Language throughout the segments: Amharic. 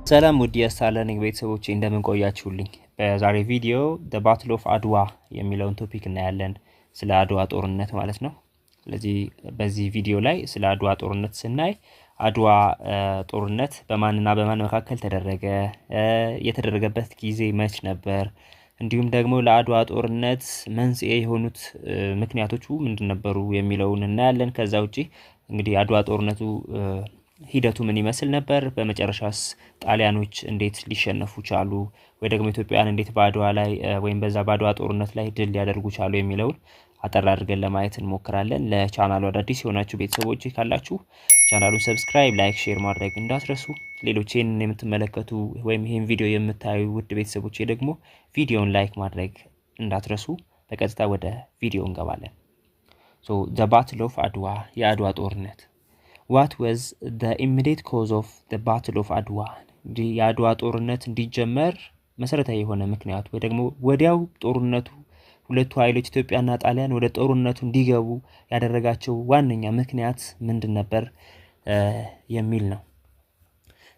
ሰላም ውድ የስታርለርኒንግ ቤተሰቦቼ እንደምን ቆያችሁልኝ? በዛሬ ቪዲዮ the battle of አድዋ የሚለውን ቶፒክ እናያለን። ስለ አድዋ ጦርነት ማለት ነው። ስለዚህ በዚህ ቪዲዮ ላይ ስለ አድዋ ጦርነት ስናይ አድዋ ጦርነት በማንና በማን መካከል ተደረገ፣ የተደረገበት ጊዜ መች ነበር፣ እንዲሁም ደግሞ ለአድዋ ጦርነት መንስኤ የሆኑት ምክንያቶቹ ምንድን ነበሩ የሚለውን እናያለን። ከዛ ውጪ እንግዲህ አድዋ ጦርነቱ ሂደቱ ምን ይመስል ነበር፣ በመጨረሻስ ጣሊያኖች እንዴት ሊሸነፉ ቻሉ፣ ወይ ደግሞ ኢትዮጵያውያን እንዴት በአድዋ ላይ ወይም በዛ በአድዋ ጦርነት ላይ ድል ሊያደርጉ ቻሉ የሚለውን አጠር አድርገን ለማየት እንሞክራለን። ለቻናሉ አዳዲስ የሆናችሁ ቤተሰቦች ካላችሁ ቻናሉን ሰብስክራይብ፣ ላይክ፣ ሼር ማድረግ እንዳትረሱ። ሌሎች ይህንን የምትመለከቱ ወይም ይህን ቪዲዮ የምታዩ ውድ ቤተሰቦች ደግሞ ቪዲዮውን ላይክ ማድረግ እንዳትረሱ። በቀጥታ ወደ ቪዲዮ እንገባለን። the battle of አድዋ የአድዋ ጦርነት What was the immediate cause of the battle of አድዋ? የአድዋ ጦርነት እንዲጀመር መሰረታዊ የሆነ ምክንያት ወይ ደግሞ ወዲያው ጦርነቱ ሁለቱ ኃይሎች ኢትዮጵያና ጣሊያን ወደ ጦርነቱ እንዲገቡ ያደረጋቸው ዋነኛ ምክንያት ምንድን ነበር የሚል ነው።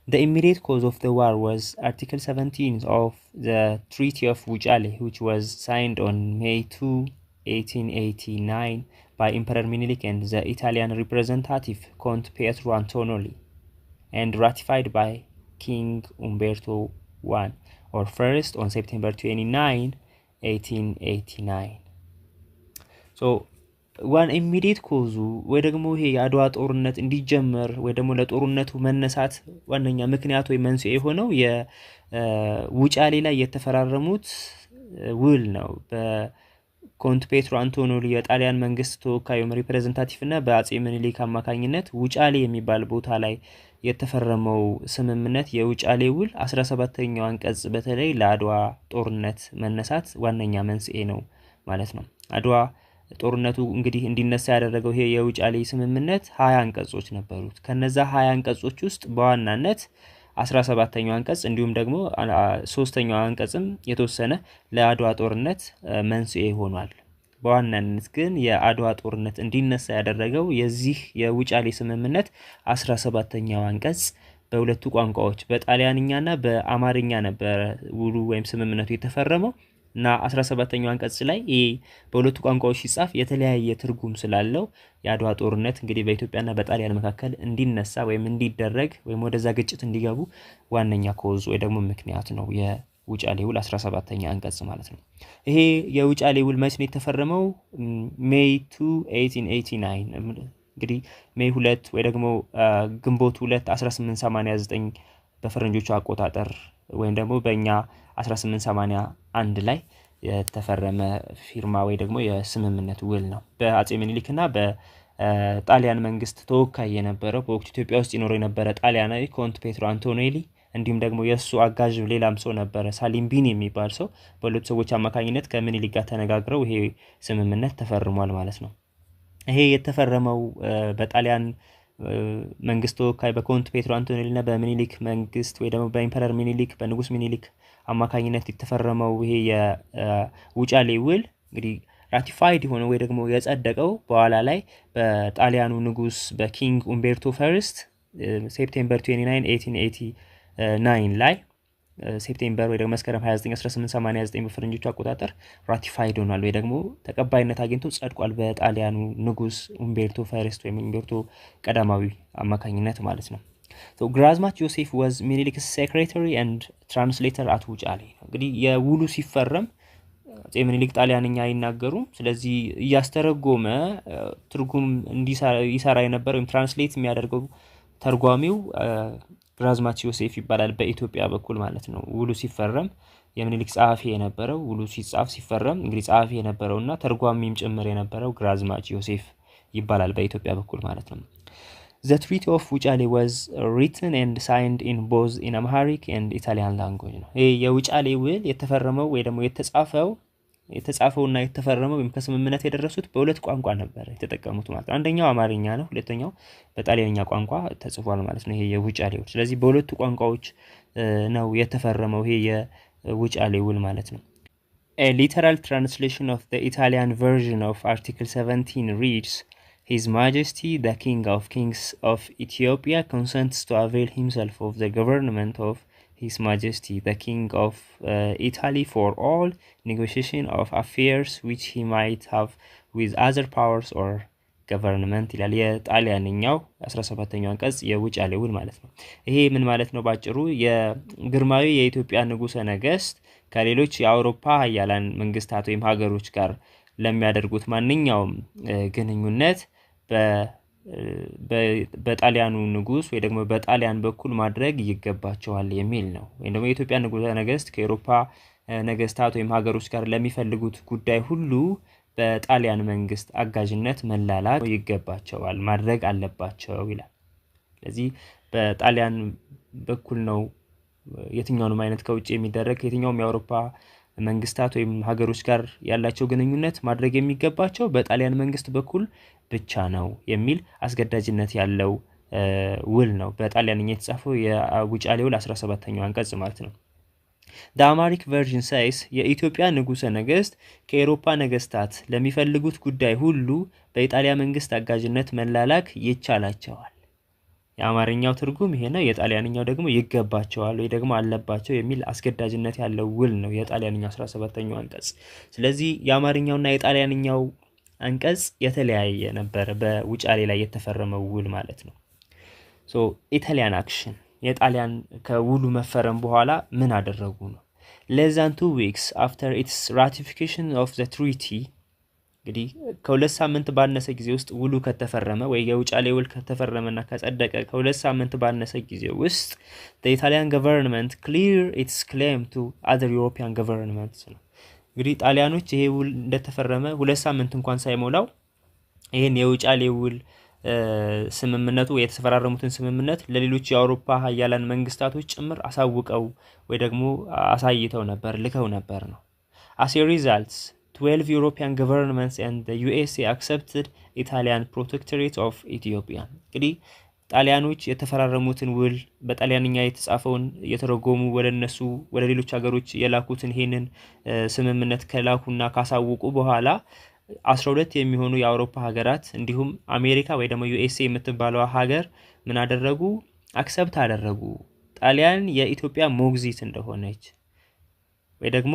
The immediate cause of the war was Article 17 of the Treaty of Wuchale, which was signed on May 2, 1889 by Emperor Menelik and the Italian representative Count Pietro Antonelli, and ratified by King Umberto I or first on September 29, 1889. So one immediate cause ወይ ደግሞ ይሄ የአድዋ ጦርነት እንዲጀመር ወይ ደግሞ ለጦርነቱ መነሳት ዋነኛ ምክንያት ወይ መንስኤ የሆነው የውጫሌ ላይ የተፈራረሙት ውል ነው። ኮንት ፔትሮ አንቶኖሊ የጣሊያን መንግስት ተወካዩ ሪፕሬዘንታቲቭ እና በአጼ ምኒልክ አማካኝነት ውጫሌ የሚባል ቦታ ላይ የተፈረመው ስምምነት የውጫሌ ውል 17ኛው አንቀጽ በተለይ ለአድዋ ጦርነት መነሳት ዋነኛ መንስኤ ነው ማለት ነው። አድዋ ጦርነቱ እንግዲህ እንዲነሳ ያደረገው ይሄ የውጫሌ ስምምነት 20 አንቀጾች ነበሩት። ከነዛ 20 አንቀጾች ውስጥ በዋናነት 17ኛው አንቀጽ እንዲሁም ደግሞ 3ኛው አንቀጽም የተወሰነ ለአድዋ ጦርነት መንስኤ ሆኗል። በዋናነት ግን የአድዋ ጦርነት እንዲነሳ ያደረገው የዚህ የውጫሌ ስምምነት 17ኛው አንቀጽ በሁለቱ ቋንቋዎች በጣሊያንኛና በአማርኛ ነበር ውሉ ወይም ስምምነቱ የተፈረመው እና 17ኛው አንቀጽ ላይ በሁለቱ ቋንቋዎች ሲጻፍ የተለያየ ትርጉም ስላለው የአድዋ ጦርነት እንግዲህ በኢትዮጵያና በጣሊያን መካከል እንዲነሳ ወይም እንዲደረግ ወይም ወደዛ ግጭት እንዲገቡ ዋነኛ ኮዝ ወይ ደግሞ ምክንያት ነው የውጫሌ ውል 17ኛ አንቀጽ ማለት ነው። ይሄ የውጫሌ ውል መቼ ነው የተፈረመው? May 2, 1889 እንግዲህ ሜይ 2 ወይ ደግሞ ግንቦት 2 1889 በፈረንጆቹ አቆጣጠር ወይም ደግሞ በእኛ 1881 ላይ የተፈረመ ፊርማ ወይ ደግሞ የስምምነት ውል ነው። በአጼ ምኒልክና በጣሊያን መንግስት ተወካይ የነበረው በወቅቱ ኢትዮጵያ ውስጥ ይኖር የነበረ ጣሊያናዊ ኮንት ፔትሮ አንቶኔሊ እንዲሁም ደግሞ የሱ አጋዥ ሌላም ሰው ነበረ ሳሊምቢኒ የሚባል ሰው በሁለቱ ሰዎች አማካኝነት ከምኒልክ ጋር ተነጋግረው ይሄ ስምምነት ተፈርሟል ማለት ነው። ይሄ የተፈረመው በጣሊያን መንግስት ተወካይ በኮንት ፔትሮ አንቶኔሊ እና በምኒልክ መንግስት ወይ ደግሞ በኢምፐረር ምኒልክ በንጉስ ምኒልክ አማካኝነት የተፈረመው ይሄ የውጫሌ ውል እንግዲህ ራቲፋይድ ሆኖ ወይ ደግሞ የጸደቀው በኋላ ላይ በጣሊያኑ ንጉስ በኪንግ ኡምቤርቶ ፈርስት ሴፕቴምበር 29 1889 ላይ ሴፕቴምበር ወይ ደግሞ መስከረም 29 1889 በፈረንጆቹ አቆጣጠር ራቲፋይድ ሆኗል ወይ ደግሞ ተቀባይነት አግኝቶ ጸድቋል በጣሊያኑ ንጉስ ኡምቤርቶ ፈርስት ወይ ኡምቤርቶ ቀዳማዊ አማካኝነት ማለት ነው። So ግራዝማች ዮሴፍ was Menelik's secretary and translator at ውጫሌ። እንግዲህ የውሉ ሲፈረም አጼ ምኒልክ ጣሊያንኛ አይናገሩም። ስለዚህ እያስተረጎመ ትርጉም እንዲሰራ የነበረው ወይም ትራንስሌት የሚያደርገው ተርጓሚው ግራዝማች ዮሴፍ ይባላል በኢትዮጵያ በኩል ማለት ነው። ውሉ ሲፈረም የምኒልክ ጸሐፊ የነበረው ውሉ ሲጻፍ ሲፈረም እንግዲህ ጸሐፊ የነበረውና ተርጓሚም ጭምር የነበረው ግራዝማች ዮሴፍ ይባላል በኢትዮጵያ በኩል ማለት ነው። The Treaty of ውጫሌ was written and signed in both in Amharic and Italian language ነው። ይሄ የውጫሌ ውል የተፈረመው ወይ ደግሞ የተጻፈውና የተፈረመው ወይም ከስምምነት የደረሱት በሁለት ቋንቋ ነበር የተጠቀሙት ማለት ነው። አንደኛው አማርኛ ነው፣ ሁለተኛው በጣሊያንኛ ቋንቋ ተጽፏል ማለት ነው ይሄ የውጫሌ ውል። ስለዚህ በሁለቱ ቋንቋዎች ነው የተፈረመው ይሄ የውጫሌ ውል ማለት ነው። A literal translation of the Italian version of Article 17 reads His Majesty the King of Kings of Ethiopia consents to avail himself of the government of His Majesty the King of Italy for all negotiation of affairs which he might have with other powers or government ይላል። የጣሊያንኛው 17ኛው አንቀጽ የውጫሌ ውል ማለት ነው። ይሄ ምን ማለት ነው? ባጭሩ የግርማዊ የኢትዮጵያ ንጉሠ ነገሥት ከሌሎች የአውሮፓ ሀያላን መንግስታት ወይም ሀገሮች ጋር ለሚያደርጉት ማንኛውም ግንኙነት በጣሊያኑ ንጉስ ወይ ደግሞ በጣሊያን በኩል ማድረግ ይገባቸዋል የሚል ነው። ወይ ደግሞ የኢትዮጵያ ንጉሠ ነገሥት ከአውሮፓ ነገስታት ወይም ሀገሮች ጋር ለሚፈልጉት ጉዳይ ሁሉ በጣሊያን መንግስት አጋዥነት መላላክ ይገባቸዋል፣ ማድረግ አለባቸው ይላል። ስለዚህ በጣሊያን በኩል ነው የትኛውንም አይነት ከውጭ የሚደረግ የትኛውም የአውሮፓ መንግስታት ወይም ሀገሮች ጋር ያላቸው ግንኙነት ማድረግ የሚገባቸው በጣሊያን መንግስት በኩል ብቻ ነው የሚል አስገዳጅነት ያለው ውል ነው። በጣሊያንኛ የተጻፈው የውጫሌ ውል 17ኛው አንቀጽ ማለት ነው። The Amharic version says የኢትዮጵያ ንጉሠ ነገሥት ከአውሮፓ ነገስታት ለሚፈልጉት ጉዳይ ሁሉ በኢጣሊያ መንግስት አጋዥነት መላላክ ይቻላቸዋል። የአማርኛው ትርጉም ይሄ ነው። የጣሊያንኛው ደግሞ ይገባቸዋል ወይ ደግሞ አለባቸው የሚል አስገዳጅነት ያለው ውል ነው የጣሊያንኛው 17ኛው አንቀጽ። ስለዚህ የአማርኛውና የጣሊያንኛው አንቀጽ የተለያየ ነበር በውጫሌ ላይ የተፈረመው ውል ማለት ነው። ሶ ኢታሊያን አክሽን የጣሊያን ከውሉ መፈረም በኋላ ምን አደረጉ ነው? less than 2 weeks after its ratification of the treaty እንግዲህ ከሁለት ሳምንት ባነሰ ጊዜ ውስጥ ውሉ ከተፈረመ ወይ የውጫሌ ውል ከተፈረመና ከጸደቀ ከሁለት ሳምንት ባነሰ ጊዜ ውስጥ the Italian government clear its claim to other European governments ነው። እንግዲህ ጣሊያኖች ይሄ ውል እንደተፈረመ ሁለት ሳምንት እንኳን ሳይሞላው ይሄን የውጫሌ ውል ስምምነቱ የተፈራረሙትን ስምምነት ለሌሎች የአውሮፓ ሀያላን መንግስታቶች ጭምር አሳውቀው ወይ ደግሞ አሳይተው ነበር፣ ልከው ነበር ነው። as a result 12 European governments and the USA accepted Italian protectorate of Ethiopia እንግዲህ ጣሊያኖች የተፈራረሙትን ውል በጣሊያንኛ የተጻፈውን የተረጎሙ ወደነሱ ወደ ሌሎች ሀገሮች የላኩትን ይሄንን ስምምነት ከላኩና ካሳውቁ በኋላ 12 የሚሆኑ የአውሮፓ ሀገራት እንዲሁም አሜሪካ ወይ ደግሞ USA የምትባለው ሀገር ምን አደረጉ? አክሰፕት አደረጉ ጣሊያን የኢትዮጵያ ሞግዚት እንደሆነች ወይ ደግሞ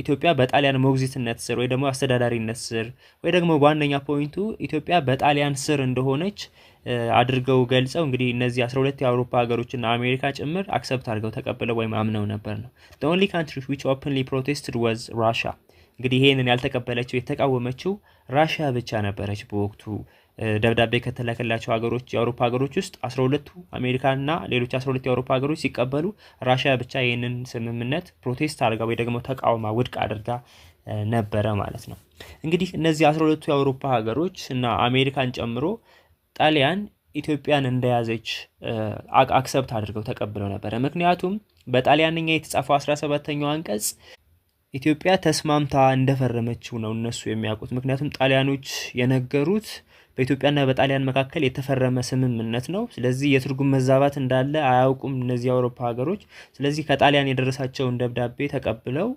ኢትዮጵያ በጣሊያን ሞግዚትነት ስር ወይ ደግሞ አስተዳዳሪነት ስር ወይ ደግሞ ዋነኛ ፖይንቱ ኢትዮጵያ በጣሊያን ስር እንደሆነች አድርገው ገልጸው እንግዲህ እነዚህ 12 የአውሮፓ ሀገሮችና አሜሪካ ጭምር አክሰፕት አድርገው ተቀበለው ወይም አምነው ነበር ነው። the only country which openly protested was Russia እንግዲህ ይሄንን ያልተቀበለችው የተቃወመችው ራሽያ ብቻ ነበረች። በወቅቱ ደብዳቤ ከተላከላቸው ሀገሮች የአውሮፓ ሀገሮች ውስጥ 12ቱ አሜሪካና ሌሎች 12 የአውሮፓ ሀገሮች ሲቀበሉ ራሽያ ብቻ ይሄንን ስምምነት ፕሮቴስት አድርጋ ወይ ደግሞ ተቃውማ ውድቅ አድርጋ ነበረ ማለት ነው። እንግዲህ እነዚህ 12ቱ የአውሮፓ ሀገሮች እና አሜሪካን ጨምሮ ጣሊያን ኢትዮጵያን እንደያዘች አክሰፕት አድርገው ተቀብለው ነበር። ምክንያቱም በጣሊያንኛ የተጻፈው 17ኛው አንቀጽ ኢትዮጵያ ተስማምታ እንደፈረመችው ነው እነሱ የሚያውቁት። ምክንያቱም ጣሊያኖች የነገሩት በኢትዮጵያና በጣሊያን መካከል የተፈረመ ስምምነት ነው። ስለዚህ የትርጉም መዛባት እንዳለ አያውቁም እነዚህ የአውሮፓ ሀገሮች። ስለዚህ ከጣሊያን የደረሳቸውን ደብዳቤ ተቀብለው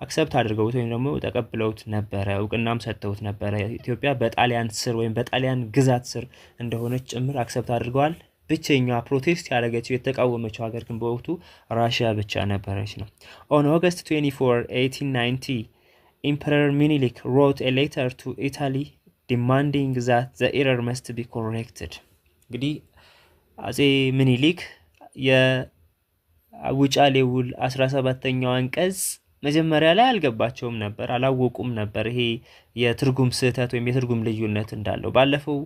አክሰፕት አድርገውት ወይም ደግሞ ተቀብለውት ነበረ፣ እውቅናም ሰጥተውት ነበረ። ኢትዮጵያ በጣሊያን ስር ወይም በጣሊያን ግዛት ስር እንደሆነች ጭምር አክሰፕት አድርገዋል። ብቸኛዋ ፕሮቴስት ያደረገችው የተቃወመችው ሀገር ግን በወቅቱ ራሽያ ብቻ ነበረች ነው። On August 24, 1890, Emperor Menelik wrote a letter to Italy demanding that the error must be corrected. እንግዲህ አጼ ምኒልክ የውጫሌ ውል 17ኛው አንቀጽ መጀመሪያ ላይ አልገባቸውም ነበር፣ አላወቁም ነበር ይሄ የትርጉም ስህተት ወይም የትርጉም ልዩነት እንዳለው። ባለፈው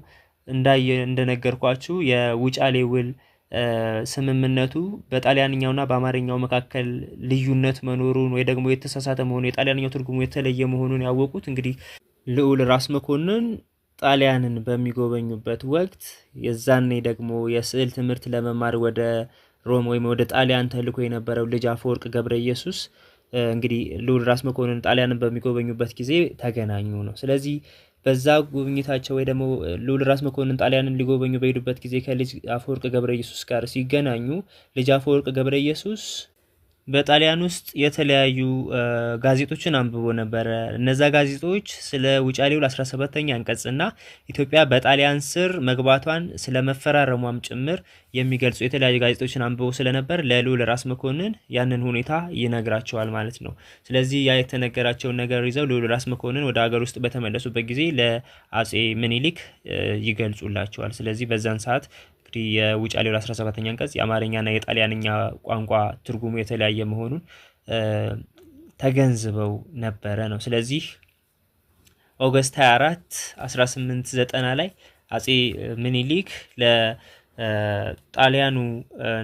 እንደነገርኳችሁ የውጫሌ ውል ስምምነቱ በጣሊያንኛውና በአማርኛው መካከል ልዩነት መኖሩን ወይ ደግሞ የተሳሳተ መሆኑን የጣሊያንኛው ትርጉሙ የተለየ መሆኑን ያወቁት እንግዲህ ልዑል ራስ መኮንን ጣሊያንን በሚጎበኙበት ወቅት የዛኔ ደግሞ የስዕል ትምህርት ለመማር ወደ ሮም ወይም ወደ ጣሊያን ተልኮ የነበረው ልጅ አፈወርቅ ገብረ ኢየሱስ እንግዲህ ልዑል ራስ መኮንን ጣሊያንን በሚጎበኙበት ጊዜ ተገናኙ ነው። ስለዚህ በዛ ጉብኝታቸው ወይ ደግሞ ልዑል ራስ መኮንን ጣሊያንን ሊጎበኙ በሄዱበት ጊዜ ከልጅ አፈወርቅ ገብረ ኢየሱስ ጋር ሲገናኙ ልጅ አፈወርቅ ገብረ ኢየሱስ በጣሊያን ውስጥ የተለያዩ ጋዜጦችን አንብቦ ነበር። እነዛ ጋዜጦች ስለ ውጫሌው ለ17ኛ አንቀጽና ኢትዮጵያ በጣሊያን ስር መግባቷን ስለመፈራረሟም ጭምር የሚገልጹ የተለያዩ ጋዜጦችን አንብቦ ስለነበር ለልዑል ራስ መኮንን ያንን ሁኔታ ይነግራቸዋል ማለት ነው። ስለዚህ ያ የተነገራቸውን ነገር ይዘው ልዑል ራስ መኮንን ወደ ሀገር ውስጥ በተመለሱበት ጊዜ ለአጼ ምኒልክ ይገልጹላቸዋል። ስለዚህ በዛን ሰዓት የውጫሌው 17ኛ አንቀጽ የአማርኛና የጣሊያንኛ ቋንቋ ትርጉሙ የተለያየ መሆኑን ተገንዝበው ነበረ ነው። ስለዚህ ኦገስት 24 1890 ላይ አጼ ምኒልክ ለጣሊያኑ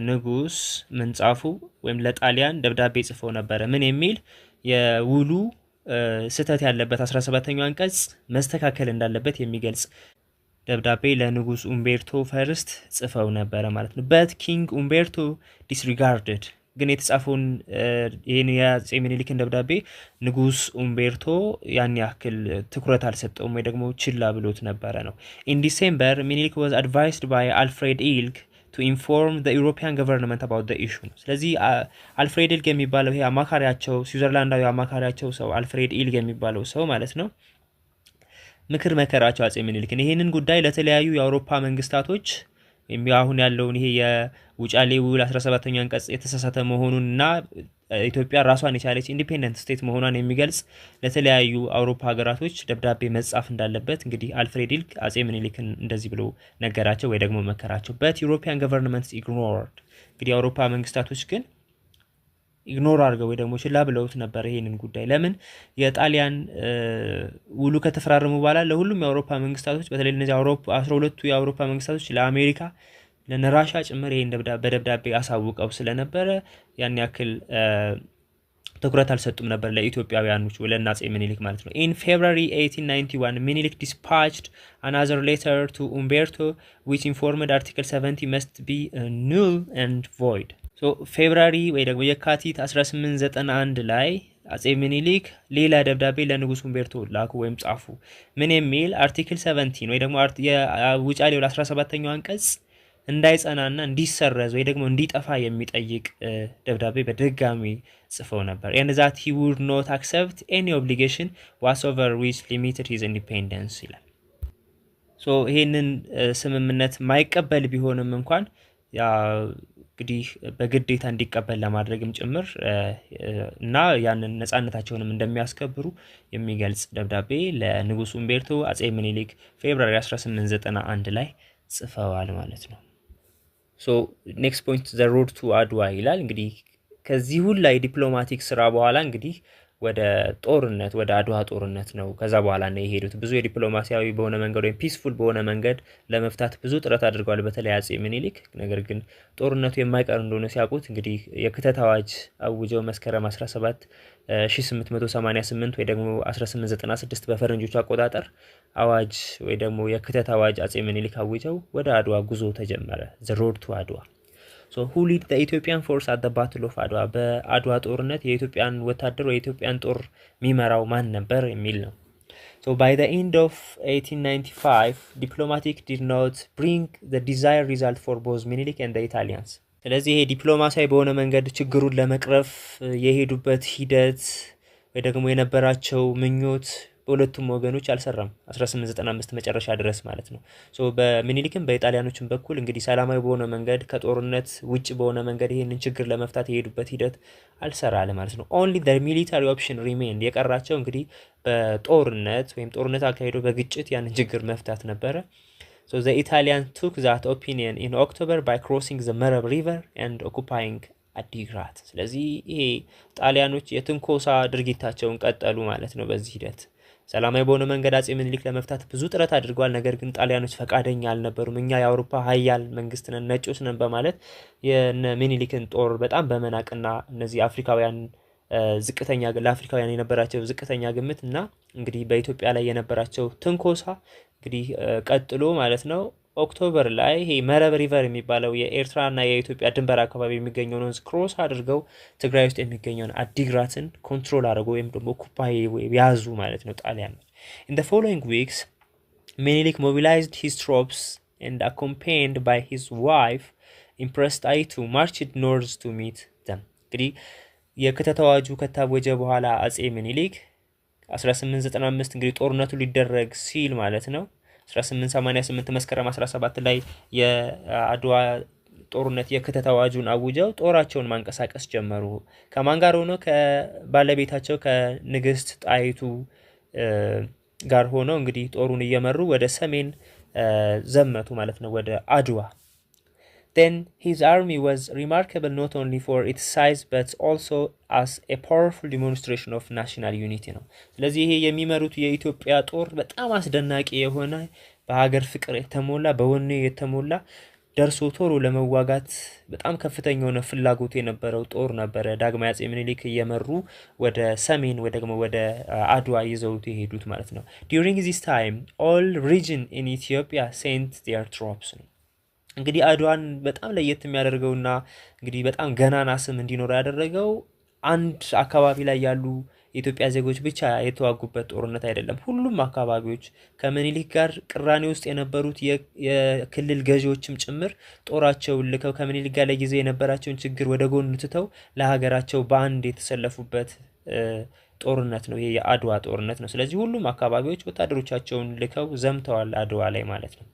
ንጉስ ምን ጻፉ? ወይም ለጣሊያን ደብዳቤ ጽፈው ነበረ። ምን የሚል? የውሉ ስህተት ያለበት 17ኛው አንቀጽ መስተካከል እንዳለበት የሚገልጽ ደብዳቤ ለንጉስ ኡምቤርቶ ፈርስት ጽፈው ነበረ ማለት ነው። በት ኪንግ ኡምቤርቶ ዲስሪጋርድድ ግን የተጻፈውን ይሄን የአጼ ምኒልክን ደብዳቤ ንጉስ ኡምቤርቶ ያን ያክል ትኩረት አልሰጠውም ወይ ደግሞ ችላ ብሎት ነበረ ነው። ኢን ዲሴምበር ሚኒሊክ was advised by Alfred Ilg to inform the European government about the issue። ስለዚህ አልፍሬድ ኢልግ የሚባለው ይሄ አማካሪያቸው ስዊዘርላንዳዊ አማካሪያቸው ሰው አልፍሬድ ኢልግ የሚባለው ሰው ማለት ነው ምክር መከራቸው አጼ ምኒልክን ይሄንን ጉዳይ ለተለያዩ የአውሮፓ መንግስታቶች አሁን ያለውን ይሄ የውጫሌ ውል 17ኛው አንቀጽ የተሳሳተ መሆኑንና ኢትዮጵያ ራሷን የቻለች ኢንዲፔንደንት ስቴት መሆኗን የሚገልጽ ለተለያዩ አውሮፓ ሀገራቶች ደብዳቤ መጻፍ እንዳለበት እንግዲህ አልፍሬድ ኢልግ አጼ ምኒልክን እንደዚህ ብሎ ነገራቸው ወይ ደግሞ መከራቸው። በት ዩሮፒያን ገቨርንመንትስ ኢግኖርድ እንግዲህ የአውሮፓ መንግስታቶች ግን ኢግኖር አድርገው ወይ ደግሞ ችላ ብለውት ነበር ይሄንን ጉዳይ። ለምን? የጣሊያን ውሉ ከተፈራረሙ በኋላ ለሁሉም የአውሮፓ መንግስታቶች በተለይ እነዚህ 12ቱ የአውሮፓ መንግስታቶች ለአሜሪካ ለነራሻ ጭምር ይሄን በደብዳቤ አሳውቀው ስለነበረ ያን ያክል ትኩረት አልሰጡም ነበር ለኢትዮጵያውያኖች ወለና አጼ ምኒልክ ማለት ነው። In February 1891 Minilik dispatched another letter to Umberto which informed Article 70 must be null and void. So February ወይ ደግሞ የካቲት 1891 ላይ አጼ ምኒልክ ሌላ ደብዳቤ ለንጉስ ኡምቤርቶ ላኩ ወይም ጻፉ። ምን የሚል? አርቲክል 17 ወይ ደግሞ የውጫሌው 17ኛው አንቀጽ እንዳይጸናና እንዲሰረዝ ወይ ደግሞ እንዲጠፋ የሚጠይቅ ደብዳቤ በድጋሚ ጽፈው ነበር። and that he would not accept any obligation whatsoever which limited his independence ይላል። ሶ ይሄንን ስምምነት ማይቀበል ቢሆንም እንኳን ያ እንግዲህ በግዴታ እንዲቀበል ለማድረግም ጭምር እና ያንን ነፃነታቸውንም እንደሚያስከብሩ የሚገልጽ ደብዳቤ ለንጉስ ኡምቤርቶ አጼ ምኒልክ ፌብሩዋሪ 1891 ላይ ጽፈዋል ማለት ነው። ሶ ኔክስት ፖይንት the road to አድዋ ይላል። እንግዲህ ከዚህ ሁሉ ዲፕሎማቲክ ስራ በኋላ እንግዲህ ወደ ጦርነት ወደ አድዋ ጦርነት ነው ከዛ በኋላ ነው የሄዱት። ብዙ የዲፕሎማሲያዊ በሆነ መንገድ ወይ ፒስፉል በሆነ መንገድ ለመፍታት ብዙ ጥረት አድርገዋል በተለይ አጼ ምኒልክ። ነገር ግን ጦርነቱ የማይቀር እንደሆነ ሲያውቁት እንግዲህ የክተት አዋጅ አውጀው መስከረም 17 1888 ወይ ደግሞ 1896 በፈረንጆቹ አቆጣጠር አዋጅ ወይ ደግሞ የክተት አዋጅ አጼ ምኒልክ አውጀው ወደ አድዋ ጉዞ ተጀመረ። the road to አድዋ። So who lead the Ethiopian force at the battle of Adwa? በአድዋ ጦርነት የኢትዮጵያን ወታደር ወይ የኢትዮጵያን ጦር ሚመራው ማን ነበር የሚል ነው። So by the end of 1895 diplomatic did not bring the desired result for both Minilik and the Italians. ስለዚህ ይሄ ዲፕሎማሲያዊ በሆነ መንገድ ችግሩን ለመቅረፍ የሄዱበት ሂደት ወይ ደግሞ የነበራቸው ምኞት በሁለቱም ወገኖች አልሰራም 1895 መጨረሻ ድረስ ማለት ነው። ሶ በሚኒሊክም በኢጣሊያኖችም በኩል እንግዲህ ሰላማዊ በሆነ መንገድ ከጦርነት ውጭ በሆነ መንገድ ይሄንን ችግር ለመፍታት የሄዱበት ሂደት አልሰራለ ማለት ነው። only the military option remained የቀራቸው እንግዲህ በጦርነት ወይም ጦርነት አካሄዶ በግጭት ያንን ችግር መፍታት ነበረ። So the Italians took that opinion in October by crossing the Merab River and occupying አዲግራት። ስለዚህ ይሄ ጣሊያኖች የትንኮሳ ድርጊታቸውን ቀጠሉ ማለት ነው። በዚህ ሂደት ሰላማዊ በሆነ መንገድ አጼ ምኒልክ ለመፍታት ብዙ ጥረት አድርገዋል። ነገር ግን ጣሊያኖች ፈቃደኛ አልነበሩም። እኛ የአውሮፓ ሀያል መንግስት ነን፣ ነጮች ነን በማለት የነ ምኒልክን ጦር በጣም በመናቅና እነዚህ አፍሪካውያን ዝቅተኛ ለአፍሪካውያን የነበራቸው ዝቅተኛ ግምት እና እንግዲህ በኢትዮጵያ ላይ የነበራቸው ትንኮሳ እንግዲህ ቀጥሎ ማለት ነው። ኦክቶበር ላይ ይሄ መረብ ሪቨር የሚባለው የኤርትራና የኢትዮጵያ ድንበር አካባቢ የሚገኘውን ወንዝ ክሮስ አድርገው ትግራይ ውስጥ የሚገኘውን አዲግራትን ኮንትሮል አድርገው ወይም ደግሞ ኩፓይ ያዙ ማለት ነው ጣሊያኖች። In the following weeks Menelik mobilized his troops and accompanied by his wife Empress Taitu marched north to meet them. እንግዲህ የክተት አዋጁ ከታወጀ በኋላ አጼ ምኒልክ 1895 እንግዲህ ጦርነቱ ሊደረግ ሲል ማለት ነው 1888 መስከረም 17 ላይ የአድዋ ጦርነት የክተት አዋጁን አውጀው ጦራቸውን ማንቀሳቀስ ጀመሩ። ከማን ጋር ሆኖ? ከባለቤታቸው ከንግስት ጣይቱ ጋር ሆነው እንግዲህ ጦሩን እየመሩ ወደ ሰሜን ዘመቱ ማለት ነው፣ ወደ አድዋ። Then his army was remarkable not only for its size but also as a powerful demonstration of national unity ነው። ስለዚህ ይሄ የሚመሩት የኢትዮጵያ ጦር በጣም አስደናቂ የሆነ በሀገር ፍቅር የተሞላ በወኔ የተሞላ ደርሶ ቶሎ ለመዋጋት በጣም ከፍተኛ የሆነ ፍላጎት የነበረው ጦር ነበረ። ዳግማዊ አጼ ምኒልክ እየመሩ ወደ ሰሜን ወይ ደግሞ ወደ አድዋ ይዘውት የሄዱት ማለት ነው። During this time all region in Ethiopia sent their troops ነው። እንግዲህ አድዋን በጣም ለየት የሚያደርገውና እንግዲህ በጣም ገናና ስም እንዲኖር ያደረገው አንድ አካባቢ ላይ ያሉ የኢትዮጵያ ዜጎች ብቻ የተዋጉበት ጦርነት አይደለም። ሁሉም አካባቢዎች ከምኒልክ ጋር ቅራኔ ውስጥ የነበሩት የክልል ገዢዎችም ጭምር ጦራቸውን ልከው ከምኒልክ ጋር ለጊዜ የነበራቸውን ችግር ወደ ጎን ትተው ለሀገራቸው በአንድ የተሰለፉበት ጦርነት ነው። ይሄ የአድዋ ጦርነት ነው። ስለዚህ ሁሉም አካባቢዎች ወታደሮቻቸውን ልከው ዘምተዋል አድዋ ላይ ማለት ነው።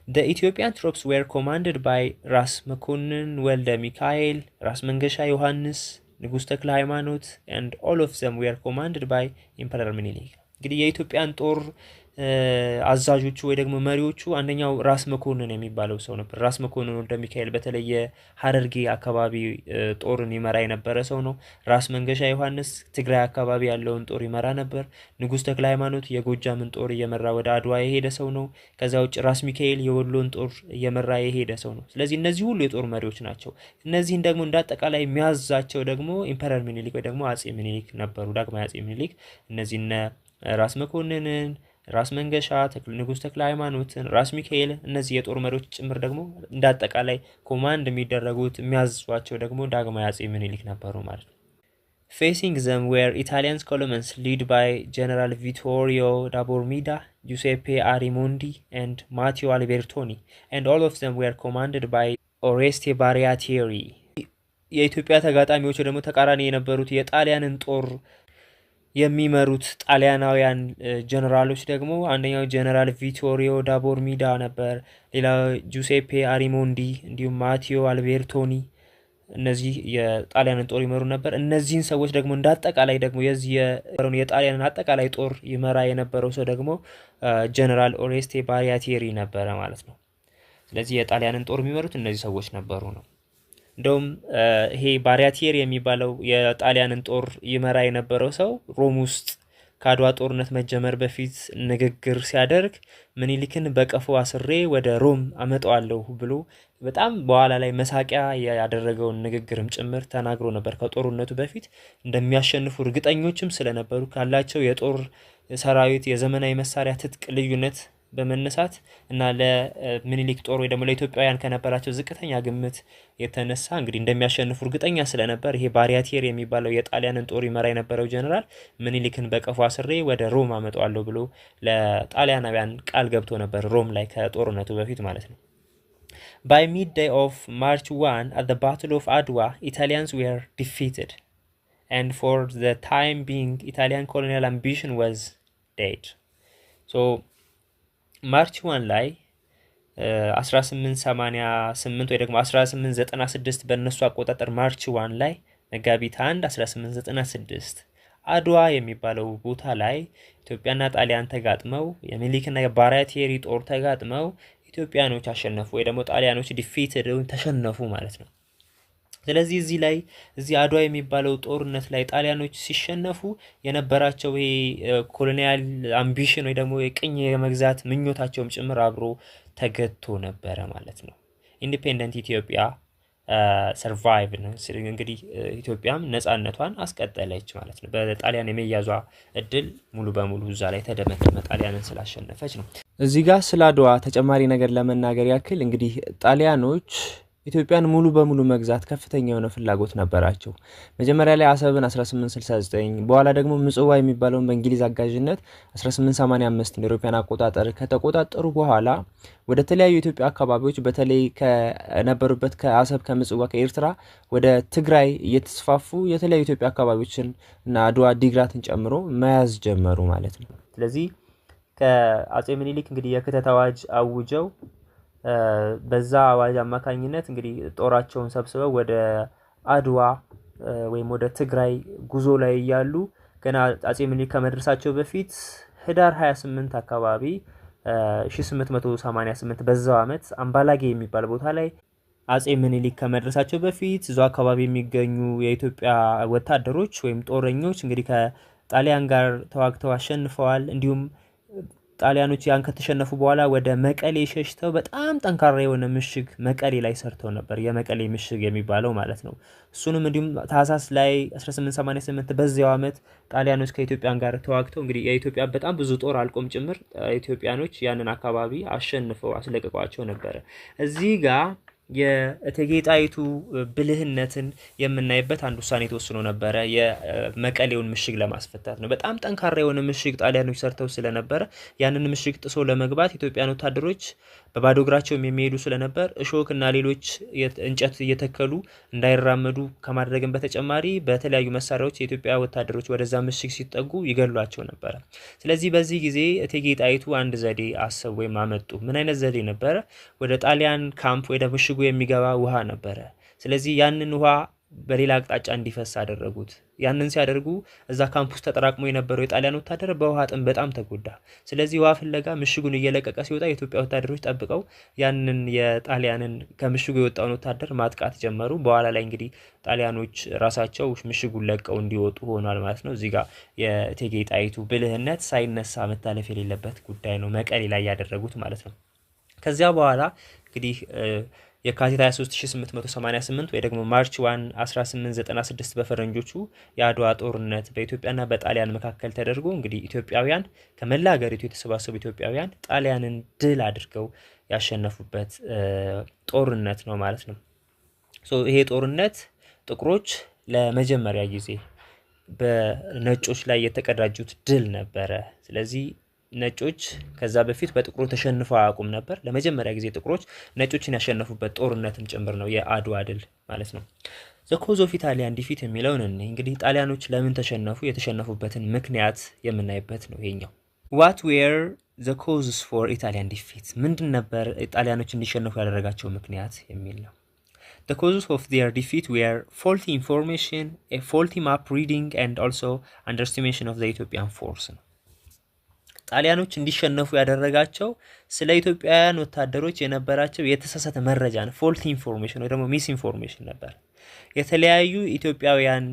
The Ethiopian troops were commanded by ራስ መኮንን ወልደ ሚካኤል፣ ራስ መንገሻ ዮሐንስ፣ ንጉስ ተክለ ሃይማኖት and all of them were commanded by Emperor Minilik። እንግዲህ የኢትዮጵያን ጦር አዛዦቹ ወይ ደግሞ መሪዎቹ አንደኛው ራስ መኮንን የሚባለው ሰው ነበር። ራስ መኮንን ወልደ ሚካኤል በተለየ ሐረርጌ አካባቢ ጦርን ይመራ የነበረ ሰው ነው። ራስ መንገሻ ዮሐንስ ትግራይ አካባቢ ያለውን ጦር ይመራ ነበር። ንጉስ ተክለ ሃይማኖት የጎጃምን ጦር እየመራ ወደ አድዋ የሄደ ሰው ነው። ከዛ ውጭ ራስ ሚካኤል የወሎን ጦር እየመራ የሄደ ሰው ነው። ስለዚህ እነዚህ ሁሉ የጦር መሪዎች ናቸው። እነዚህን ደግሞ እንዳጠቃላይ የሚያዛቸው ደግሞ ኢምፐረር ሚኒሊክ ወይ ደግሞ አጼ ሚኒሊክ ነበሩ። ዳግማዊ አጼ ሚኒሊክ እነዚህን ራስ መኮንንን፣ ራስ መንገሻ፣ ንጉስ ተክለ ሃይማኖትን፣ ራስ ሚካኤል እነዚህ የጦር መሪዎች ጭምር ደግሞ እንዳጠቃላይ ኮማንድ የሚደረጉት የሚያዟቸው ደግሞ ዳግማዊ አጼ ምኒልክ ነበሩ ማለት ነው። Facing them were Italian columns led by General Vittorio da Bormida, Giuseppe Arimondi and Matteo Albertoni, and all of them were commanded by Oreste Baratieri። የኢትዮጵያ ተጋጣሚዎች ደግሞ ተቃራኒ የነበሩት የጣሊያንን ጦር የሚመሩት ጣሊያናውያን ጀነራሎች ደግሞ አንደኛው ጀነራል ቪቶሪዮ ዳ ቦርሚዳ ነበር። ሌላው ጁሴፔ አሪሞንዲ እንዲሁም ማቴዮ አልቤርቶኒ እነዚህ የጣሊያንን ጦር ይመሩ ነበር። እነዚህን ሰዎች ደግሞ እንዳጠቃላይ ደግሞ የዚህ የጣሊያንን አጠቃላይ ጦር ይመራ የነበረው ሰው ደግሞ ጀነራል ኦሬስቴ ባሪያቲሪ ነበረ ማለት ነው። ስለዚህ የጣሊያንን ጦር የሚመሩት እነዚህ ሰዎች ነበሩ ነው። እንደውም ይሄ ባሪያቲሪ የሚባለው የጣሊያንን ጦር ይመራ የነበረው ሰው ሮም ውስጥ ከአድዋ ጦርነት መጀመር በፊት ንግግር ሲያደርግ ምኒልክን በቀፎ አስሬ ወደ ሮም አመጣዋለሁ ብሎ በጣም በኋላ ላይ መሳቂያ ያደረገውን ንግግርም ጭምር ተናግሮ ነበር። ከጦርነቱ በፊት እንደሚያሸንፉ እርግጠኞችም ስለነበሩ ካላቸው የጦር ሰራዊት የዘመናዊ መሳሪያ ትጥቅ ልዩነት በመነሳት እና ለምኒልክ ጦር ወይ ደግሞ ለኢትዮጵያውያን ከነበራቸው ዝቅተኛ ግምት የተነሳ እንግዲህ እንደሚያሸንፉ እርግጠኛ ስለነበር ይሄ ባሪያቲሪ የሚባለው የጣሊያንን ጦር ይመራ የነበረው ጀነራል ምኒልክን በቀፎ አስሬ ወደ ሮም አመጣዋለሁ ብሎ ለጣሊያናውያን ቃል ገብቶ ነበር፣ ሮም ላይ ከጦርነቱ በፊት ማለት ነው። By midday of March 1 at the Battle of Adwa, Italians were defeated and for the time being Italian colonial ambition was dead. So ማርች 1 ላይ 1888 ወይ ደግሞ 1896 በእነሱ አቆጣጠር ማርች 1 ላይ መጋቢት 1 1896 አድዋ የሚባለው ቦታ ላይ ኢትዮጵያና ጣሊያን ተጋጥመው የሚኒሊክና የባሪያቲሪ ጦር ተጋጥመው ኢትዮጵያኖች አሸነፉ ወይ ደግሞ ጣሊያኖች ዲፊትድ ተሸነፉ ማለት ነው። ስለዚህ እዚህ አድዋ የሚባለው ጦርነት ላይ ጣሊያኖች ሲሸነፉ የነበራቸው ይሄ ኮሎኒያል አምቢሽን ወይ ደግሞ የቅኝ የመግዛት ምኞታቸውም ጭምር አብሮ ተገቶ ነበረ ማለት ነው። ኢንዲፔንደንት ኢትዮጵያ ሰርቫይቭ ነው። እንግዲህ ኢትዮጵያም ነፃነቷን አስቀጠለች ማለት ነው። በጣሊያን የመያዟ እድል ሙሉ በሙሉ እዛ ላይ ተደመደመ ጣሊያንን ስላሸነፈች ነው። እዚህ ጋር ስለ አድዋ ተጨማሪ ነገር ለመናገር ያክል እንግዲህ ጣሊያኖች ኢትዮጵያን ሙሉ በሙሉ መግዛት ከፍተኛ የሆነ ፍላጎት ነበራቸው። መጀመሪያ ላይ አሰብን 1869 በኋላ ደግሞ ምጽዋ የሚባለውን በእንግሊዝ አጋዥነት 1885 እንደ አውሮፓውያን አቆጣጠር ከተቆጣጠሩ በኋላ ወደ ተለያዩ የኢትዮጵያ አካባቢዎች በተለይ ከነበሩበት ከአሰብ ከምጽዋ ከኤርትራ ወደ ትግራይ እየተስፋፉ የተለያዩ የኢትዮጵያ አካባቢዎችን እና አድዋ ዲግራትን ጨምሮ መያዝ ጀመሩ ማለት ነው። ስለዚህ ከአጼ ምኒልክ እንግዲህ የክተት አዋጅ አውጀው በዛ አዋጅ አማካኝነት እንግዲህ ጦራቸውን ሰብስበው ወደ አድዋ ወይም ወደ ትግራይ ጉዞ ላይ ያሉ ገና አጼ ምኒልክ ከመድረሳቸው በፊት ህዳር 28 አካባቢ 1888 በዛው አመት አምባላጌ የሚባል ቦታ ላይ አጼ ምኒልክ ከመድረሳቸው በፊት እዛው አካባቢ የሚገኙ የኢትዮጵያ ወታደሮች ወይም ጦረኞች እንግዲህ ከጣሊያን ጋር ተዋግተው አሸንፈዋል። እንዲሁም ጣሊያኖች ያን ከተሸነፉ በኋላ ወደ መቀሌ ሸሽተው በጣም ጠንካራ የሆነ ምሽግ መቀሌ ላይ ሰርተው ነበር፣ የመቀሌ ምሽግ የሚባለው ማለት ነው። እሱንም እንዲሁም ታህሳስ ላይ 1888 በዚያው አመት ጣሊያኖች ከኢትዮጵያን ጋር ተዋግተው እንግዲህ የኢትዮጵያ በጣም ብዙ ጦር አልቆም ጭምር ኢትዮጵያኖች ያንን አካባቢ አሸንፈው አስለቅቋቸው ነበር። እዚህ ጋር የእቴጌ ጣይቱ ብልህነትን የምናይበት አንድ ውሳኔ ተወስኖ ነበረ። የመቀሌውን ምሽግ ለማስፈታት ነው። በጣም ጠንካራ የሆነ ምሽግ ጣሊያኖች ሰርተው ስለነበረ ያንን ምሽግ ጥሶ ለመግባት ኢትዮጵያን ወታደሮች በባዶ እግራቸውም የሚሄዱ ስለነበር እሾክና ሌሎች እንጨት እየተከሉ እንዳይራመዱ ከማድረግም በተጨማሪ በተለያዩ መሳሪያዎች የኢትዮጵያ ወታደሮች ወደዛ ምሽግ ሲጠጉ ይገሏቸው ነበር። ስለዚህ በዚህ ጊዜ እቴጌ ጣይቱ አንድ ዘዴ አሰቡ ወይም አመጡ። ምን አይነት ዘዴ ነበረ? ወደ ጣሊያን ካምፕ ወደ ምሽጉ የሚገባ ውሃ ነበረ። ስለዚህ ያንን ውሃ በሌላ አቅጣጫ እንዲፈስ አደረጉት። ያንን ሲያደርጉ እዛ ካምፕ ውስጥ ተጠራቅሞ የነበረው የጣሊያን ወታደር በውሃ ጥም በጣም ተጎዳ። ስለዚህ ውሃ ፍለጋ ምሽጉን እየለቀቀ ሲወጣ የኢትዮጵያ ወታደሮች ጠብቀው ያንን የጣሊያንን ከምሽጉ የወጣውን ወታደር ማጥቃት ጀመሩ። በኋላ ላይ እንግዲህ ጣሊያኖች ራሳቸው ምሽጉን ለቀው እንዲወጡ ሆኗል ማለት ነው። እዚህ ጋር የእቴጌ ጣይቱ ብልህነት ሳይነሳ መታለፍ የሌለበት ጉዳይ ነው፣ መቀሌ ላይ ያደረጉት ማለት ነው። ከዚያ በኋላ እንግዲህ የካቲት 23888 ወይ ደግሞ ማርች 1 1896 በፈረንጆቹ የአድዋ ጦርነት በኢትዮጵያና በጣሊያን መካከል ተደርጎ እንግዲህ ኢትዮጵያውያን ከመላ ሀገሪቱ የተሰባሰቡ ኢትዮጵያውያን ጣሊያንን ድል አድርገው ያሸነፉበት ጦርነት ነው ማለት ነው። ይሄ ጦርነት ጥቁሮች ለመጀመሪያ ጊዜ በነጮች ላይ የተቀዳጁት ድል ነበረ። ስለዚህ ነጮች ከዛ በፊት በጥቁሮች ተሸንፈው አያውቁም ነበር። ለመጀመሪያ ጊዜ ጥቁሮች ነጮችን ያሸነፉበት ጦርነትም ጭምር ነው የአድዋ ድል ማለት ነው። ዘ ኮዝ ኦፍ ኢታሊያን ዲፊት የሚለውን እንግዲህ ጣሊያኖች ለምን ተሸነፉ፣ የተሸነፉበትን ምክንያት የምናይበት ነው ይሄኛው። ዋት ዌር ዘ ኮዝስ ፎር ኢታሊያን ዲፊት፣ ምንድን ነበር ጣሊያኖች እንዲሸነፉ ያደረጋቸው ምክንያት የሚል ነው። The causes of their defeat were faulty information, a faulty map reading and also underestimation of the Ethiopian force. ጣሊያኖች እንዲሸነፉ ያደረጋቸው ስለ ኢትዮጵያውያን ወታደሮች የነበራቸው የተሳሳተ መረጃ ነው። ፎልቲ ኢንፎርሜሽን ወይ ደግሞ ሚስ ኢንፎርሜሽን ነበር። የተለያዩ ኢትዮጵያውያን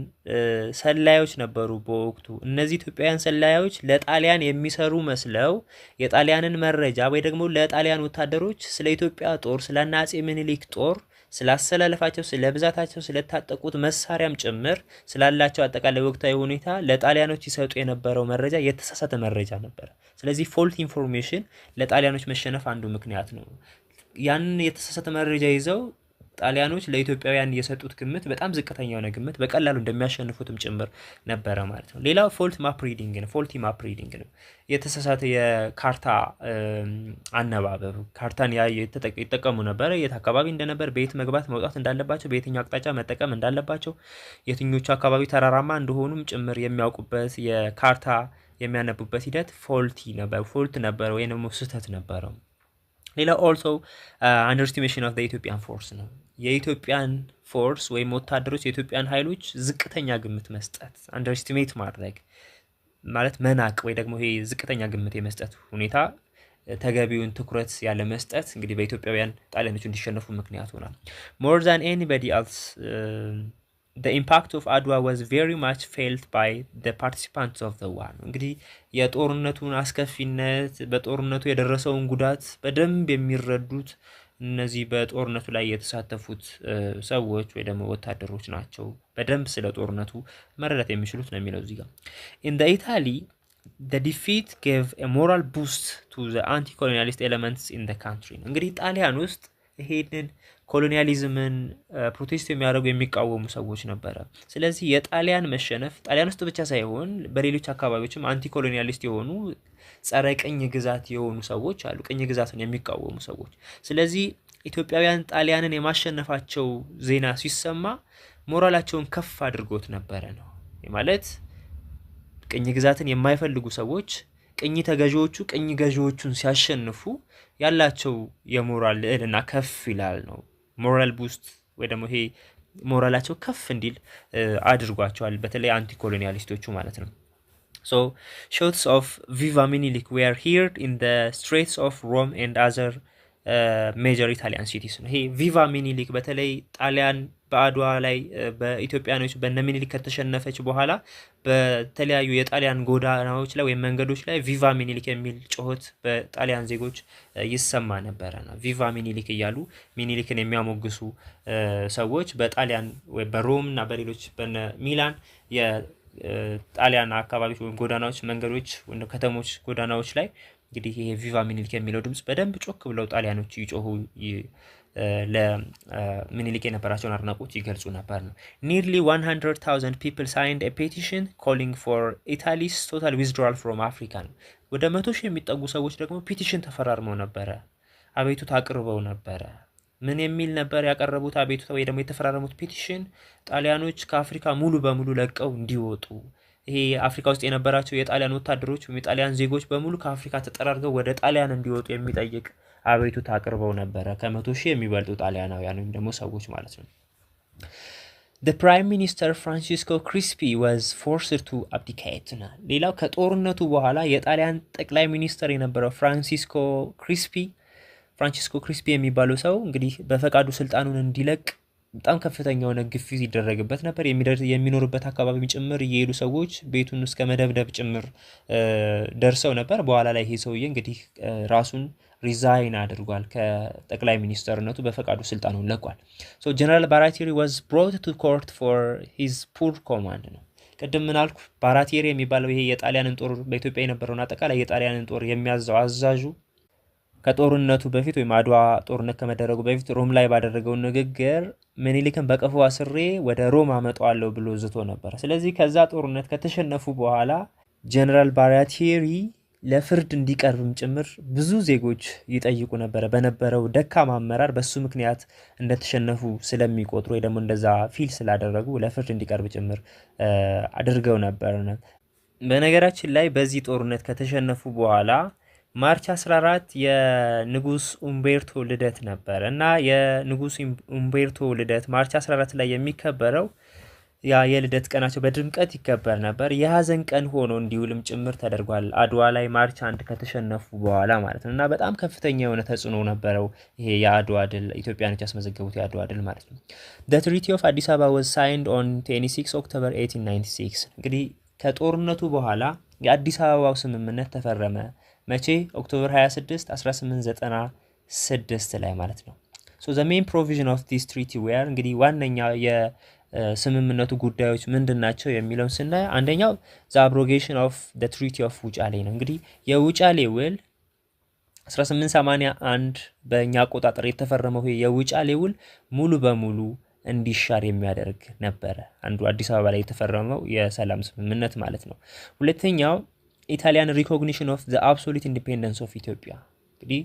ሰላዮች ነበሩ በወቅቱ። እነዚህ ኢትዮጵያውያን ሰላዮች ለጣሊያን የሚሰሩ መስለው የጣሊያንን መረጃ ወይ ደግሞ ለጣሊያን ወታደሮች ስለ ኢትዮጵያ ጦር፣ ስለ አፄ ምኒልክ ጦር ስላሰላለፋቸው፣ ስለ ብዛታቸው፣ ስለታጠቁት መሳሪያም ጭምር ስላላቸው አጠቃላይ ወቅታዊ ሁኔታ ለጣሊያኖች ይሰጡ የነበረው መረጃ የተሳሳተ መረጃ ነበር። ስለዚህ ፎልት ኢንፎርሜሽን ለጣሊያኖች መሸነፍ አንዱ ምክንያት ነው። ያንን የተሳሳተ መረጃ ይዘው ጣሊያኖች ለኢትዮጵያውያን የሰጡት ግምት በጣም ዝቅተኛ የሆነ ግምት በቀላሉ እንደሚያሸንፉትም ጭምር ነበረ ማለት ነው። ሌላው ፎልት ማፕ ሪዲንግ ነው። ፎልቲ ማፕ ሪዲንግ ነው። የተሳሳተ የካርታ አነባበብ፣ ካርታን ይጠቀሙ ነበረ። የት አካባቢ እንደነበር፣ በየት መግባት መውጣት እንዳለባቸው፣ በየትኛው አቅጣጫ መጠቀም እንዳለባቸው፣ የትኞቹ አካባቢ ተራራማ እንደሆኑም ጭምር የሚያውቁበት የካርታ የሚያነቡበት ሂደት ፎልቲ ነበር፣ ፎልት ነበር ወይም ደግሞ ስህተት ነበረው። ሌላው ኦልሶ አንደርስቲሜሽን ኦፍ ዘ ኢትዮጵያን ፎርስ ነው። የኢትዮጵያን ፎርስ ወይም ወታደሮች የኢትዮጵያን ኃይሎች ዝቅተኛ ግምት መስጠት፣ አንደርስቲሜት ማድረግ ማለት መናቅ ወይ ደግሞ ይሄ ዝቅተኛ ግምት የመስጠት ሁኔታ፣ ተገቢውን ትኩረት ያለ መስጠት እንግዲህ በኢትዮጵያውያን ጣሊያኖች እንዲሸነፉ ምክንያት ሆኗል። more than anybody else the impact of Adwa was very much felt by the participants of the war. እንግዲህ የጦርነቱን አስከፊነት በጦርነቱ የደረሰውን ጉዳት በደንብ የሚረዱት እነዚህ በጦርነቱ ላይ የተሳተፉት ሰዎች ወይ ደግሞ ወታደሮች ናቸው። በደንብ ስለ ጦርነቱ መረዳት የሚችሉት ነው የሚለው እዚህ ጋር in the Italy the defeat gave a moral boost to the anti-colonialist elements in the country. እንግዲህ ጣሊያን ውስጥ ይሄንን ኮሎኒያሊዝምን ፕሮቴስት የሚያደርጉ የሚቃወሙ ሰዎች ነበረ። ስለዚህ የጣሊያን መሸነፍ ጣሊያን ውስጥ ብቻ ሳይሆን በሌሎች አካባቢዎችም አንቲ ኮሎኒያሊስት የሆኑ ጸረ ቅኝ ግዛት የሆኑ ሰዎች አሉ፣ ቅኝ ግዛትን የሚቃወሙ ሰዎች። ስለዚህ ኢትዮጵያውያን ጣሊያንን የማሸነፋቸው ዜና ሲሰማ ሞራላቸውን ከፍ አድርጎት ነበረ ነው ማለት ቅኝ ግዛትን የማይፈልጉ ሰዎች ቅኝ ተገዢዎቹ ቅኝ ገዢዎቹን ሲያሸንፉ ያላቸው የሞራል ልዕልና ከፍ ይላል ነው። ሞራል ቡስት ወይ ደግሞ ይሄ ሞራላቸው ከፍ እንዲል አድርጓቸዋል፣ በተለይ አንቲ ኮሎኒያሊስቶቹ ማለት ነው። So shots of Viva Minilik were heard in the streets of Rome and other major Italian cities. ይሄ ቪቫ ሚኒሊክ በተለይ ጣሊያን በአድዋ ላይ በኢትዮጵያኖች በነ ሚኒሊክ ከተሸነፈች በኋላ በተለያዩ የጣሊያን ጎዳናዎች ላይ ወይም መንገዶች ላይ ቪቫ ሚኒሊክ የሚል ጩኸት በጣሊያን ዜጎች ይሰማ ነበረ ነው። ቪቫ ሚኒሊክ እያሉ ሚኒሊክን የሚያሞግሱ ሰዎች በጣሊያን ወይ በሮም እና በሌሎች በነ ሚላን የጣሊያን አካባቢዎች ወይም ጎዳናዎች፣ መንገዶች ወይም ከተሞች ጎዳናዎች ላይ እንግዲህ ይሄ ቪቫ ሚኒሊክ የሚለው ድምጽ በደንብ ጮክ ብለው ጣሊያኖች ይጮሁ ለሚኒሊክ የነበራቸውን አድናቆት ይገልጹ ነበር ነው። Nearly 100,000 people signed a petition calling for Italy's total withdrawal from Africa. ወደ 100,000 የሚጠጉ ሰዎች ደግሞ ፒቲሽን ተፈራርመው ነበረ፣ አቤቱታ አቅርበው ነበረ። ምን የሚል ነበር ያቀረቡት አቤቱታ ወይ ደግሞ የተፈራረሙት ፒቲሽን? ጣሊያኖች ከአፍሪካ ሙሉ በሙሉ ለቀው እንዲወጡ፣ ይሄ አፍሪካ ውስጥ የነበራቸው የጣሊያን ወታደሮች ወይም የጣሊያን ዜጎች በሙሉ ከአፍሪካ ተጠራርገው ወደ ጣሊያን እንዲወጡ የሚጠይቅ አቤቱታ አቅርበው ነበረ። ከ100,000 የሚበልጡ ጣሊያናውያን ወይም ደግሞ ሰዎች ማለት ነው። The Prime Minister Francesco Crispi was forced to abdicate. ሌላው ከጦርነቱ በኋላ የጣሊያን ጠቅላይ ሚኒስተር የነበረው ፍራንሲስኮ ክሪስፒ የሚባለው ሰው እንግዲህ በፈቃዱ ስልጣኑን እንዲለቅ በጣም ከፍተኛ የሆነ ግፊት ይደረግበት ነበር። የሚኖርበት አካባቢ ጭምር እየሄዱ ሰዎች ቤቱን እስከ መደብደብ ጭምር ደርሰው ነበር። በኋላ ላይ ይሄ ሰውዬ እንግዲህ ራሱን ሪዛይን አድርጓል፣ ከጠቅላይ ሚኒስተርነቱ በፈቃዱ ስልጣኑን ለቋል። ሶ ጀነራል ባራቴሪ was brought to court for his poor command ነው። ቅድም ምን አልኩ? ባራቴሪ የሚባለው ይሄ የጣሊያንን ጦር በኢትዮጵያ የነበረውን አጠቃላይ የጣሊያንን ጦር የሚያዘው አዛዡ ከጦርነቱ በፊት ወይም አድዋ ጦርነት ከመደረጉ በፊት ሮም ላይ ባደረገው ንግግር ሚኒሊክን በቀፎ አስሬ ወደ ሮም አመጣዋለሁ ብሎ ዝቶ ነበር። ስለዚህ ከዛ ጦርነት ከተሸነፉ በኋላ ጀነራል ባራቴሪ ለፍርድ እንዲቀርብም ጭምር ብዙ ዜጎች ይጠይቁ ነበር። በነበረው ደካማ አመራር በሱ ምክንያት እንደተሸነፉ ስለሚቆጥሩ ወይ ደግሞ እንደዛ ፊል ስላደረጉ ለፍርድ እንዲቀርብ ጭምር አድርገው ነበር። በነገራችን ላይ በዚህ ጦርነት ከተሸነፉ በኋላ ማርች 14 የንጉስ ኡምቤርቶ ልደት ነበር እና የንጉስ ኡምቤርቶ ልደት ማርች 14 ላይ የሚከበረው ያ የልደት ቀናቸው በድምቀት ይከበር ነበር። የሀዘን ቀን ሆኖ እንዲውልም ጭምር ተደርጓል። አድዋ ላይ ማርች 1 ከተሸነፉ በኋላ ማለት ነው እና በጣም ከፍተኛ የሆነ ተጽዕኖ ነበረው ይሄ የአድዋ ድል፣ ኢትዮጵያኖች ያስመዘገቡት የአድዋ ድል ማለት ነው። The Treaty of Addis Ababa was signed on 26 October 1896. እንግዲህ ከጦርነቱ በኋላ የአዲስ አበባው ስምምነት ተፈረመ። መቼ? ኦክቶበር 26 1896 ላይ ማለት ነው። So the main provision of this treaty were እንግዲህ ዋነኛ የስምምነቱ ጉዳዮች ምንድናቸው የሚለውን ስናይ አንደኛው the abrogation of the treaty of ውጫሌ ነው። እንግዲህ የውጫሌ ውል 1881 በእኛ አቆጣጠር የተፈረመው የውጫሌ ውል ሙሉ በሙሉ እንዲሻር የሚያደርግ ነበረ። አንዱ አዲስ አበባ ላይ የተፈረመው የሰላም ስምምነት ማለት ነው። ሁለተኛው ኢታሊያን ሪኮግኒሽን ኦፍ ዘ አብሶሉት ኢንዲፔንደንስ ኦፍ ኢትዮጵያ እንግዲህ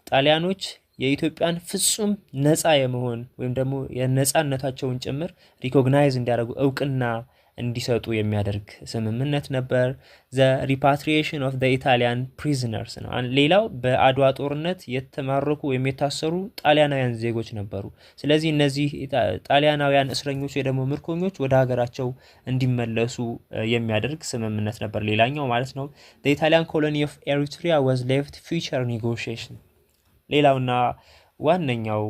ጣሊያኖች የኢትዮጵያን ፍጹም ነፃ የመሆን ወይም ደግሞ የነፃነታቸውን ጭምር ሪኮግናይዝ እንዲያደርጉ እውቅና እንዲሰጡ የሚያደርግ ስምምነት ነበር። ዘ ሪፓትሪዬሽን ኦፍ ዘ ኢታሊያን ፕሪዝነርስ ነው። ሌላው በአድዋ ጦርነት የተማረኩ ወይም የታሰሩ ጣሊያናውያን ዜጎች ነበሩ። ስለዚህ እነዚህ ጣሊያናውያን እስረኞች ወይ ደግሞ ምርኮኞች ወደ ሀገራቸው እንዲመለሱ የሚያደርግ ስምምነት ነበር ሌላኛው ማለት ነው። the Italian colony of Eritrea was left future negotiation ሌላውና ዋነኛው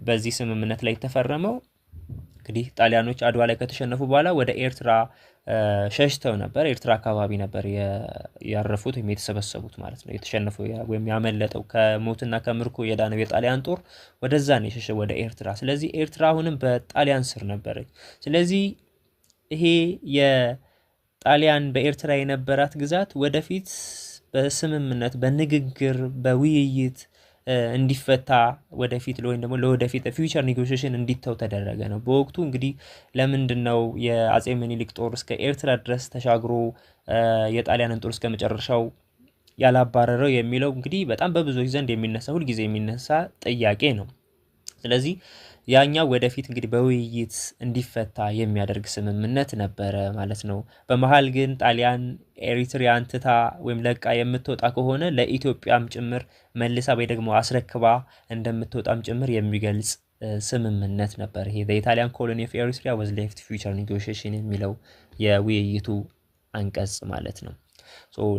በዚህ ስምምነት ላይ የተፈረመው እንግዲህ ጣሊያኖች አድዋ ላይ ከተሸነፉ በኋላ ወደ ኤርትራ ሸሽተው ነበር። ኤርትራ አካባቢ ነበር ያረፉት ወይም የተሰበሰቡት ማለት ነው። የተሸነፈው ወይም ያመለጠው ከሞትና ከምርኮ የዳነው የጣሊያን ጦር ወደዛ ነው የሸሸው ወደ ኤርትራ። ስለዚህ ኤርትራ አሁንም በጣሊያን ስር ነበረች። ስለዚህ ይሄ የጣሊያን በኤርትራ የነበራት ግዛት ወደፊት በስምምነት በንግግር በውይይት እንዲፈታ ወደፊት ወይም ደግሞ ለወደፊት ፊውቸር ኔጎሺዬሽን እንዲተው ተደረገ ነው። በወቅቱ እንግዲህ ለምንድነው የአጼ ምኒልክ ጦር እስከ ኤርትራ ድረስ ተሻግሮ የጣሊያንን ጦር እስከ መጨረሻው ያላባረረው የሚለው እንግዲህ በጣም በብዙዎች ዘንድ የሚነሳ ሁልጊዜ የሚነሳ ጥያቄ ነው። ስለዚህ ያኛው ወደፊት እንግዲህ በውይይት እንዲፈታ የሚያደርግ ስምምነት ነበረ ማለት ነው። በመሃል ግን ጣሊያን ኤሪትሪያን ትታ ወይም ለቃ የምትወጣ ከሆነ ለኢትዮጵያም ጭምር መልሳ ወይ ደግሞ አስረክባ እንደምትወጣም ጭምር የሚገልጽ ስምምነት ነበር። ይሄ የኢጣሊያን ኮሎኒ ኦፍ ኤሪትሪያ ዋዝ ሌፍት ፊውቸር ኔጎሺዬሽን የሚለው የውይይቱ አንቀጽ ማለት ነው።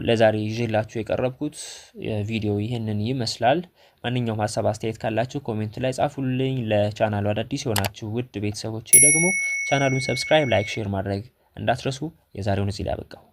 ለዛሬ ይዤላችሁ የቀረብኩት ቪዲዮ ይህንን ይመስላል። ማንኛውም ሀሳብ አስተያየት ካላችሁ ኮሜንት ላይ ጻፉልኝ። ለቻናሉ አዳዲስ የሆናችሁ ውድ ቤተሰቦቼ ደግሞ ቻናሉን ሰብስክራይብ፣ ላይክ፣ ሼር ማድረግ እንዳትረሱ። የዛሬውን እዚህ ላይ አበቃው።